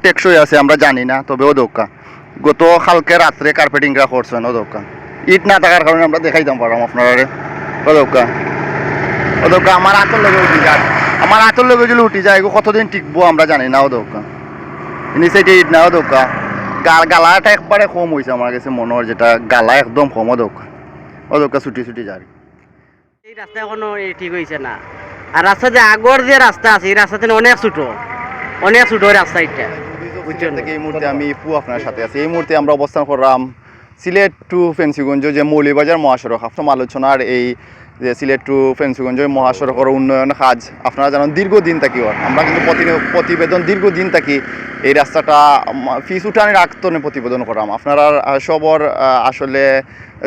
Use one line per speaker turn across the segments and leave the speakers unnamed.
টেকসই আছে আমরা জানি না, তবে ও দোকা গত কালকে রাত্রে কার্পেটিংরা করছেন ও দোকা ইট না থাকার কারণে আমরা দেখাইতাম পারলাম আপনারা ও দোকা আমার হাতের লগে উঠি যায়, আমার হাতের লগে যদি উঠি যায় কতদিন টিকবো আমরা জানি না ও দোকা নিচে ইট না ও দোকা গালাটা একবারে কম হয়েছে আমার কাছে মনে হয়, যেটা গালা একদম কম ও দোকা ছুটি যায়।
এই রাস্তা এখনো ঠিক হয়েছে না, আর রাস্তা যে আগর যে রাস্তা আছে এই রাস্তাতে অনেক ছোট রাস্তা এটা
বুঝছেন থেকে এই মুহূর্তে আমি আপনার সাথে আছি। এই মুহূর্তে আমরা অবস্থান করলাম সিলেট টু ফেন্সিগঞ্জ যে মৌলভীবাজার মহাসড়ক আপনার আলোচনার এই যে সিলেট টু ফেন্সিগঞ্জ মহাসড়কের উন্নয়ন কাজ আপনারা জানেন দীর্ঘদিন থাকি আমরা কিন্তু প্রতিবেদন দীর্ঘদিন থাকি এই রাস্তাটা ফিস উঠানের আগতনে প্রতিবেদন করলাম আপনারা সবর আসলে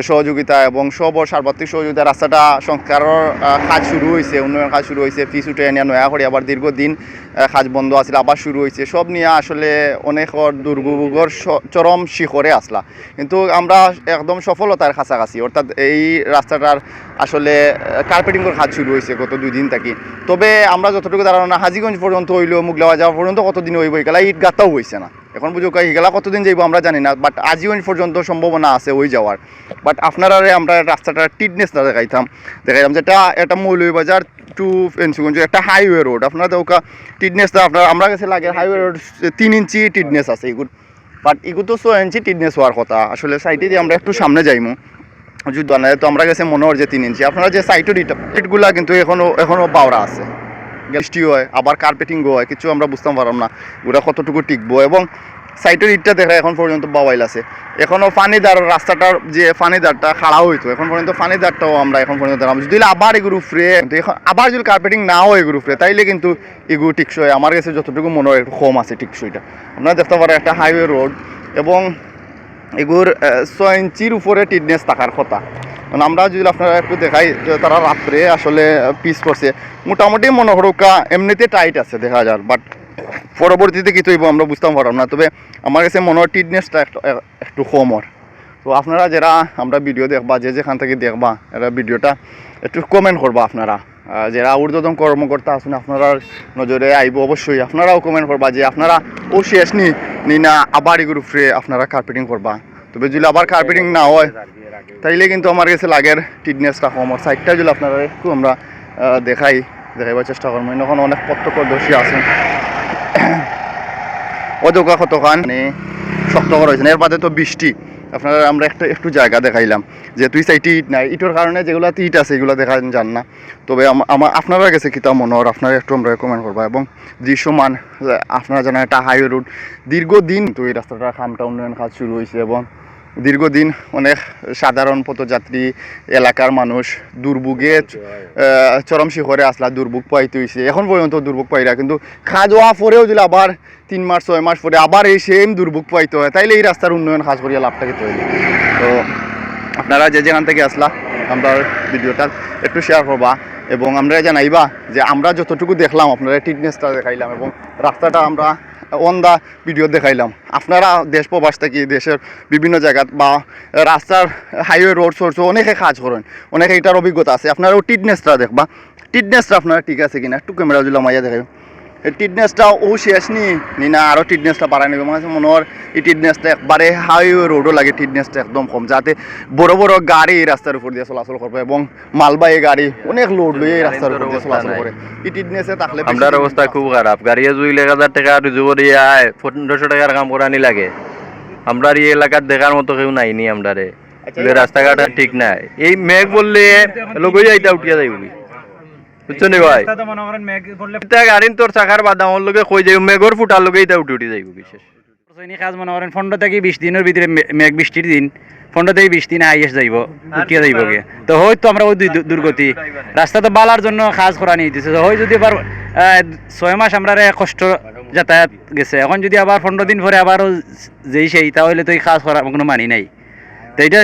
সহযোগিতা এবং সবর সার্বত্রিক সহযোগিতা রাস্তাটা সংস্কারের কাজ শুরু হয়েছে, উন্নয়ন কাজ শুরু হয়েছে, ফিস উঠে নিয়ে নয়া করে আবার দীর্ঘদিন কাজ বন্ধ আছিল আবার শুরু হয়েছে, সব নিয়ে আসলে অনেক দুর্ভোগের চরম শিখরে আসলা, কিন্তু আমরা একদম সফলতার কাছাকাছি। অর্থাৎ এই রাস্তাটার আসলে কার্পেটিংয়ের কাজ শুরু হয়েছে গত 2 দিন থাকি, তবে আমরা যতটুকু ধারণা হাজিগঞ্জ পর্যন্ত হইলো মুগলাবাজার পর্যন্ত কতদিন হইব এগুলা ইট গাঁথাও হয়েছে না, এখন বুঝো এগুলা কতদিন যাইব আমরা জানি না, বাট আজিগঞ্জ পর্যন্ত সম্ভাবনা আছে ওই যাওয়ার। বাট আপনারা আমরা রাস্তাটার টিটনেসটা দেখাইতাম যেটা একটা মৌলভীবাজার টু ফেন্সিগঞ্জ একটা হাইওয়ে রোড, আপনারা তো টিটনেসটা আপনার আমরা কাছে লাগে হাইওয়ে রোড 3 ইঞ্চি টিটনেস আছে এগুলো, বাট এগুলো তো 6 ইঞ্চি টিটনেস হওয়ার কথা। আসলে সাইডে দিয়ে আমরা একটু সামনে যাইমু যদি তো আমরা কাছে মনে হয় যে 3 ইঞ্চি, আপনারা যে সাইটের ইটগুলা কিন্তু এখনো বাওরা আছে, বৃষ্টি হয় আবার কার্পেটিংও হয়, কিছু আমরা বুঝতে পারলাম না ওরা কতটুকু টিকবো। এবং সাইটের ইটটা দেখা এখন পর্যন্ত বাওয়াইল আছে, এখনও ফানিদার রাস্তাটার যে ফানিদারটা খাড়া হইতো এখন পর্যন্ত ফানিদারটাও আমরা এখন পর্যন্ত যদি আবার এগুলো ফ্রে এখন আবার যদি কার্পেটিং না হয় এগুলো ফ্রে তাইলে কিন্তু এগুলো টিকসই আমার কাছে যতটুকু মনে হয় একটু কম আছে টিকসইটা। আপনারা দেখতে পারেন একটা হাইওয়ে রোড এবং এগুলোর 6 ইঞ্চির উপরে টিটনেস থাকার কথা। আমরা যদি আপনারা একটু দেখাই তারা রাত্রে আসলে পিস করছে মোটামুটি মনে হরকা এমনিতে টাইট আছে দেখা যায়, বাট পরবর্তীতে কিছু আমরা বুঝতাম পারলাম না, তবে আমার কাছে মনে হয় টিটনেসটা একটু কমর। তো আপনারা যারা আমরা ভিডিও দেখবা যেখান থেকে দেখবা এরা ভিডিওটা একটু কমেন্ট করবা, আপনারা যারা ঊর্ধ্বতন কর্মকর্তা আছেন আপনারা নজরে আইব অবশ্যই, আপনারাও কমেন্ট করবা যে আপনারা ও শেষ নি না আবার এগুলো ফ্রে আপনারা কার্পেটিং করবা, তবে যদি আবার কার্পেটিং না হয় তাইলে কিন্তু আমার কাছে লাগের টিটনেসটা কমর। সাইডটা যদি আপনারা একটু আমরা দেখাইবার চেষ্টা করবো, এখন অনেক প্রত্যক্ষদর্শী আছেন অযোগ্য কতখান মানে শক্ত করা হয়েছে, এর বাদে তো বৃষ্টি আপনারা আমরা একটু জায়গা দেখাইলাম যে তুই সাইটে ইট নাই, ইটের কারণে যেগুলো ইট আছে এগুলো দেখা যান না, তবে আপনারা গেছে কিতা মনে হয় আপনারা একটু আমরা রেকমেন্ড করবো। এবং দৃশ্যমান আপনারা জানেন একটা হাইওয়ে রোড দীর্ঘদিন তো এই রাস্তাটার খামটা উন্নয়ন কাজ শুরু হয়েছে এবং দীর্ঘদিন অনেক সাধারণ পথযাত্রী এলাকার মানুষ দুর্ভোগে চরম শিখরে আসলা দুর্ভোগ পাইতে হয়েছে, এখন পর্যন্ত দুর্ভোগ পাইরা, কিন্তু কাজ হওয়া পরেও যদি আবার 3 মাস 6 মাস পরে আবার এই সেম দুর্ভোগ পাইতে হয় তাইলে এই রাস্তার উন্নয়ন কাজ করিয়া লাভটা খেতে হইলে। তো আপনারা যেখান থেকে আসলা আমরা ভিডিওটা একটু শেয়ার করবা এবং আমরা জানাইবা যে আমরা যতটুকু দেখলাম আপনারা টিটনেসটা দেখাইলাম এবং রাস্তাটা আমরা অন দা ভিডিও দেখাইলাম। আপনারা দেশ প্রবাস থেকে দেশের বিভিন্ন জায়গা বা রাস্তার হাইওয়ে রোড সোর্সও অনেকে কাজ করেন, অনেকে এটার অভিজ্ঞতা আছে, আপনারাও টিটনেসটা দেখবা, টিটনেসটা আপনারা ঠিক আছে কিনা একটু ক্যামেরা যদি মাইয়া দেখাই এই টিটনেসটা ও শেষ নি না আরও টিটনেসটা বাড়াই নেবে মানে মনে হয় এই টিটনেসটা একবারে হাইওয়ে রোডও লাগে টিটনেসটা একদম কম, যাতে বড় বড় গাড়ি এই রাস্তার উপর দিয়ে চলাচল করবে এবং মালবাহী গাড়ি অনেক লোড লইয়ে এই রাস্তার উপর দিয়ে চলাচল করে। এই টিটনেসে থাকলে
আমরার অবস্থা খুব খারাপ, গাড়ি 2,000 টাকা রুজু করিয়া 1500 টাকার কাম করানি লাগে, আমরা এই এলাকার দেখার মতো কেউ নাইনি আমরারে, রাস্তাঘাট ঠিক নাই, এই মেঘ বললে লগই যাইতা উঠিয়া যাইব বুঝছো নি ভাই, গাড়ির তোর চাকার বাদামর লগে কই যাই মেঘর ফুটার লগে এটা উঠি যাইব। বিশেষ
কাজ মনে করেন 15 থেকে 20 দিনের ভিতরে মেঘ বৃষ্টির দিন 15 থেকে 20 দিন আইএস যাইব উঠিয়া যাইব গে, তো হয়তো আমরা ওই দুর্গতি রাস্তা তো বালার জন্য কাজ করা নিয়ে দিতেছে, হয় যদি আবার 6 মাস আমরা কষ্ট যাতায়াত গেছে, এখন যদি আবার 15 দিন পরে আবারও যেই সেই তাহলে তো এই কাজ করার কোনো মানি নাই। তো এইটা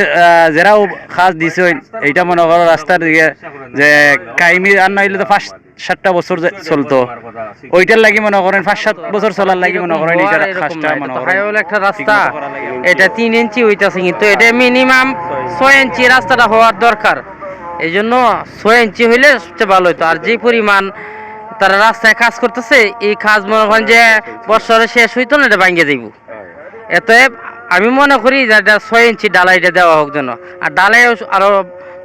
যারাও কাজ দিছে এইটা মনে করো রাস্তার দিকে যে কাহিমি আর নাইলে তো 5-7টা বছর চলতো, ওইটার লাগি মনে করেন 5-7 বছর চলার লাগি মনে করেন এটা কাজটা মনে করেন
একটা রাস্তা এটা 3 ইঞ্চি হইতাছে, কিন্তু এটা মিনিমাম 6 ইঞ্চি রাস্তাটা হওয়ার দরকার, এই জন্য 6 ইঞ্চি হইলে সবচেয়ে ভালো হইতো। আর যে পরিমাণ তারা রাস্তায় কাজ করতেছে, এই কাজ মনে করেন যে বছরে শেষ হইতো না, এটা ভাঙ্গে যাইব। এতএব আমি মনে করি যে এটা 6 ইঞ্চি ডালাইটা দেওয়া হোক যেন, আর ডালাই আরো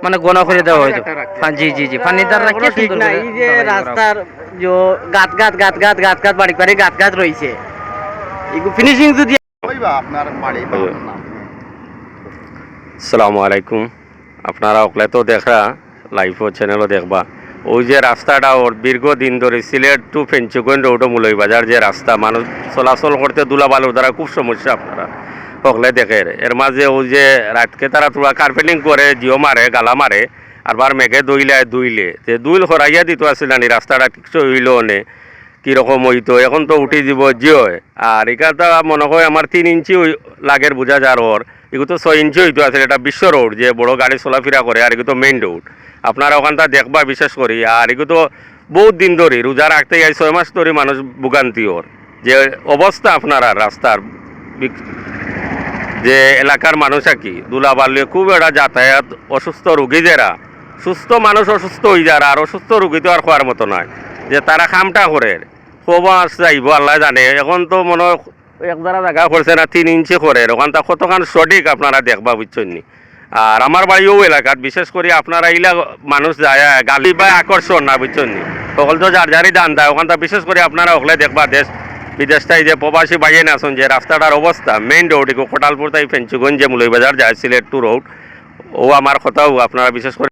মানে ঘন করে দেওয়া হইতো। জি জি জি, পানিদার রাখে
ঠিক
সুন্দর
না।
করে
এই যে
ঢালাই করা।
রাস্তার যে গাত বাড়ি বাড়ি গাত রয়েছে, এগুলো ফিনিশিং যদি
কইবা আপনার বাড়ি বা আপনার নাম?
আসসালামু আলাইকুম। আপনারা ওকলে তো দেখা লাইভও চ্যানেলও দেখবা, ওই যে রাস্তাটা ওর দীর্ঘদিন ধরে সিলেট টু ফেঞ্চুগঞ্জ রোড মুলই বাজার যে রাস্তা, মানুষ চলাচল করতে দুলাবালুর দ্বারা খুব সমস্যা আপনারা ওকলে দেখে। এর মাঝে ওই যে রাতকে তারা তোরা কার্পেটিং করে, জিও মারে, গালা মারে, আর বার মেঘে দুইলে যে দুইল হরাইয়া দিত আসলে না রাস্তাটা ঠিক হইল নে কীরকম হইতো, এখন তো উঠি দিব জিও। আর এখানটা মনে হয় আমার 3 ইঞ্চি লাগের বোঝা যার ওর, এগুলো তো 6 ইঞ্চি হইতো আসলে। এটা বিশ্ব রোড যে বড় গাড়ি চলাফেরা করে, আর এগুলো তো মেইন রোড আপনারা ওখানটা দেখবা বিশেষ করি। আর এগুলো তো বহুত দিন ধরে রোজা রাখতে যাই 6 মাস ধরে মানুষ ভোগান্তি ওর যে অবস্থা আপনারা রাস্তার যে এলাকার মানুষ আর কি দুলাবালি খুব একটা যাতায়াত, অসুস্থ রুগী যারা, সুস্থ মানুষ অসুস্থ হয়ে যারা, আর অসুস্থ রুগী তো আর খোয়ার মতো নয় যে তারা খামটা করে খুব যাইব আল্লাহ জানে। এখন তো মনে হয় এক দ্বারা জায়গা করছে না 3 ইঞ্চি করে, ওখানটা কতখান সঠিক আপনারা দেখবা বুঝছেন নি। আর আমার বাড়িও এলাকাত বিশেষ করে আপনারা ইলা মানুষ যায় গালি বা আকর্ষণ না বুঝছেন নি, সকল তো যার যারই দান দেয় ওখানটা বিশেষ করে আপনারা ওখানে দেখবা দেশ বিদেশটাই যে প্রবাসী বাইয়ে আসুন যে রাস্তাটার অবস্থা, মেইন রোড কোটালপুর তাই ফেঞ্চুগঞ্জ যে মুলইবাজার যায় সিলেট টু রোড, ও আমার কথাও আপনারা বিশেষ করে